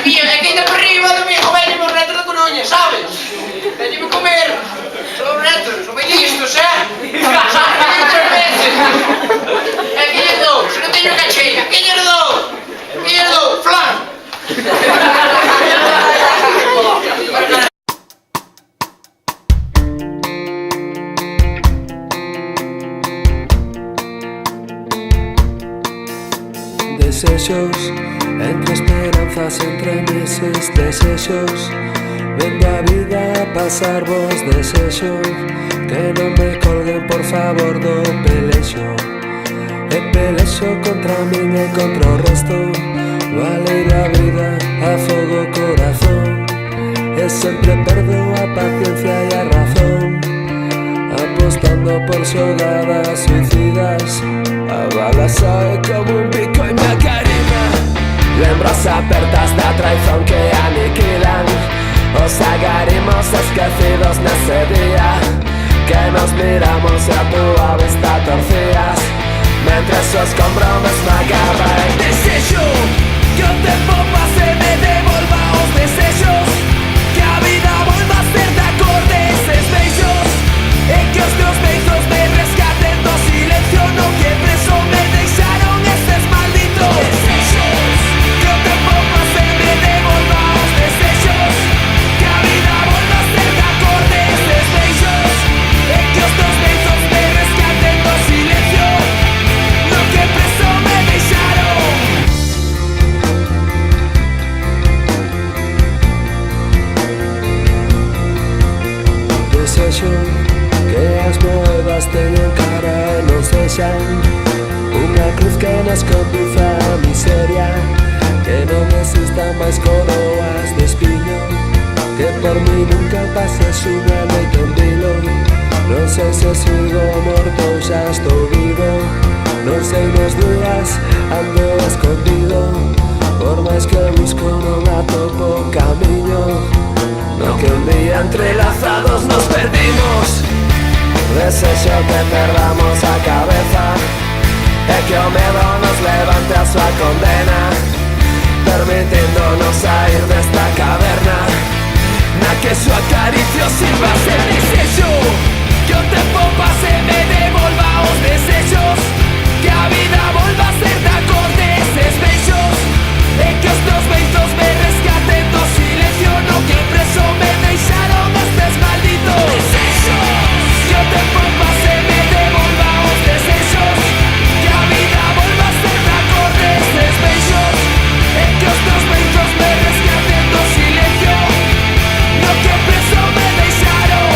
Aquí ainda por riba do mijo veño os retos da Coruña, sabes? Veñeme comer. Son retos, son moi listos, Sabes, veño 3 veces. Que lle dou? Se non teño cachella, que lle dou? Que lle dou? Flan. Desexos, entre esperanzas, entre meses, desexos. Vendo a vida a pasar vos, desexo que non me colguen por favor do pelexo. E pelexo contra min e contra o resto. Vale a vida, a fogo o corazón. E sempre perdo a paciencia e a razón, apostando por xogadas suicidas. A bala sae como un pico en mi carina. Lembras apertas da traición que aniquilan os agarimos esquecidos nese día que nos miramos e a túa vista torcías mentres o escombro me esmagaba el desexo que o tempo pase me devolva os desexos, que a vida volva a ser da cor deses beijos e que os teus beijos me rescaten do silencio no que preso me deixaron estes malditos desexos, que o tempo pase me devolva os desexos, que a vida volva a ser da cor deses beijos e que os teus beijos me rescaten do silencio no que preso me deixaron. Desexo que as moedas teñan cara e non sexan unha cruz que nos conduza a miseria, que non existan máis coroas de espiño, que por mí nunca pases unha noite en vilo. Non sei se sigo morto ou xa estou vivo, non sei nos días ando escondido, por máis que busco non atopo o camiño, no que un día entrelazados nos perdimos. Desexo que perdamos a cabeza e que o medo nos levante a súa condena, permitindonos sair desta caverna na que súa acaricio sirva a ser desexo, que o tempo pase me devolva os desexos, que a vida volva a ser da cor deses beijos e que os teus beijos me rescaten do silencio no que preso me deixaron estes malditos desexos, que o tempo pase me devolva os desexos, que a vida volva a ser da cor deses beijos e que os teus beijos me rescaten do silencio no que preso me deixaron.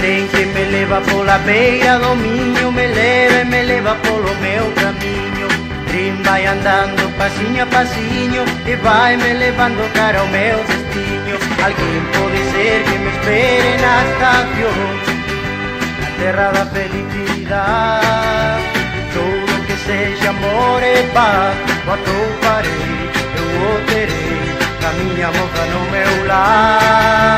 Tren que me leva pola beira do miño, me leva polo meu camiño. Tren vai andando pasiño a pasiño e vai me levando cara ao meu destino. Alguén pode ser que me espere na estación, na terra da felicidade. Todo que sexa amor e paz, o atoparei, eu o terei, a miña moza no meu lar.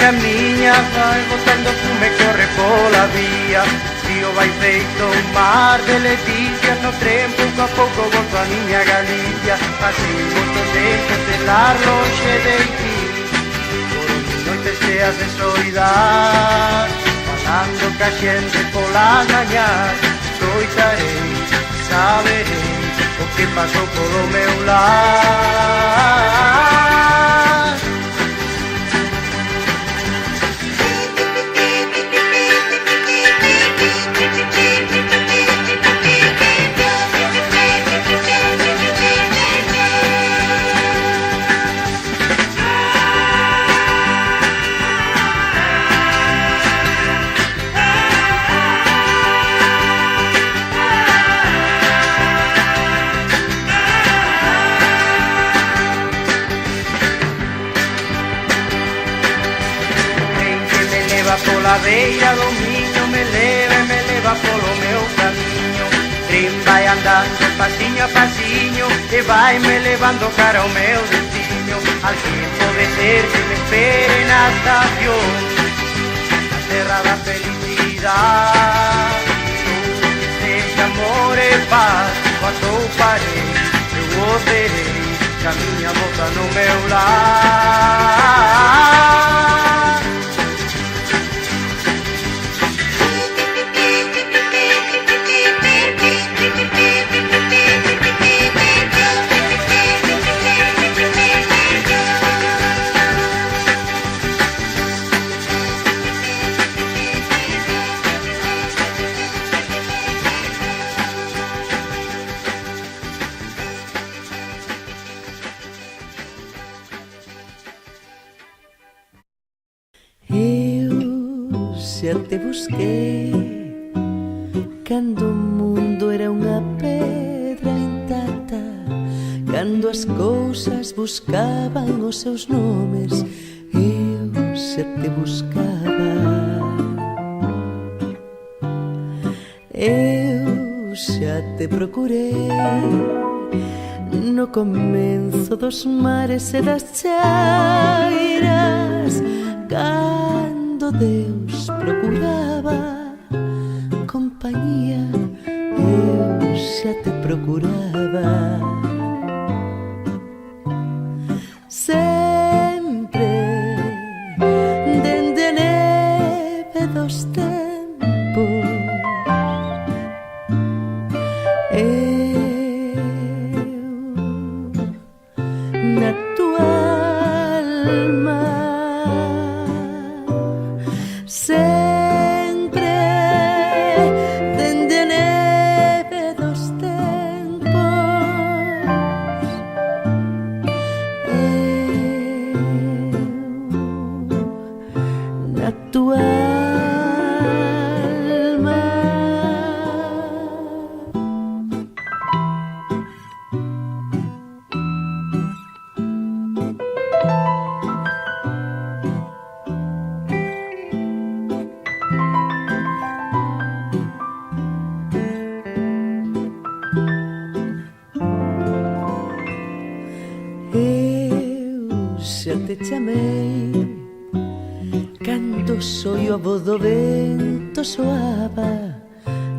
Camiña, vai botando fume, corre pola vía. Río vai feito un mar de leticias, no tren pouco a pouco volto a miña Galicia. Así moito tempo de estar lonxe de ti, por noites de días de soidade, falando ca xente polas mañás, escoitarei, saberei o que pasou polo meu lar. Pola beira do miño me leva polo meu camiño. Tren vai andando pasiño a pasiño e vai me levando cara ao meu destino. Alguén pode ser que me espere na estación, na terra da felicidade. Que sexa amor e paz, cuando parei eu o verei, que a miña moza no meu lar. Xa te busquei cando o mundo era unha pedra intacta, cando as cousas buscaban os seus nomes. Eu xa te buscaba, eu xa te procurei no comenzo dos mares e das chairas, cando Deus procuraba compañía, eu xa te procuraba. Sempre dende a neve dos tempos, eu na tua alma. Sempre dende a neve dos tempos, eu na tua alma. Xa te chamei cando o soio a voz do vento soaba,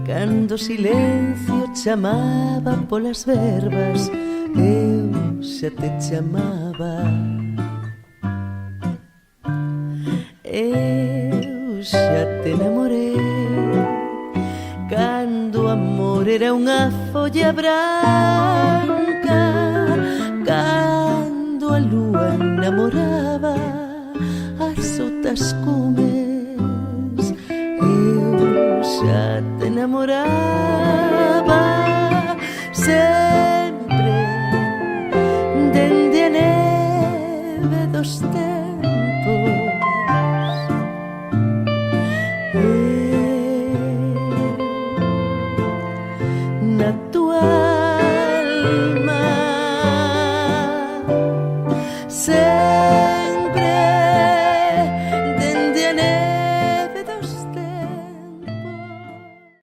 cando o silencio chamaba polas verbas, eu xa te chamaba. Eu xa te namorei cando o amor era unha folla branca, cando a lúa namoraba as outras cumes. Eu xa te namoraba sempre dende a neve dos tempos.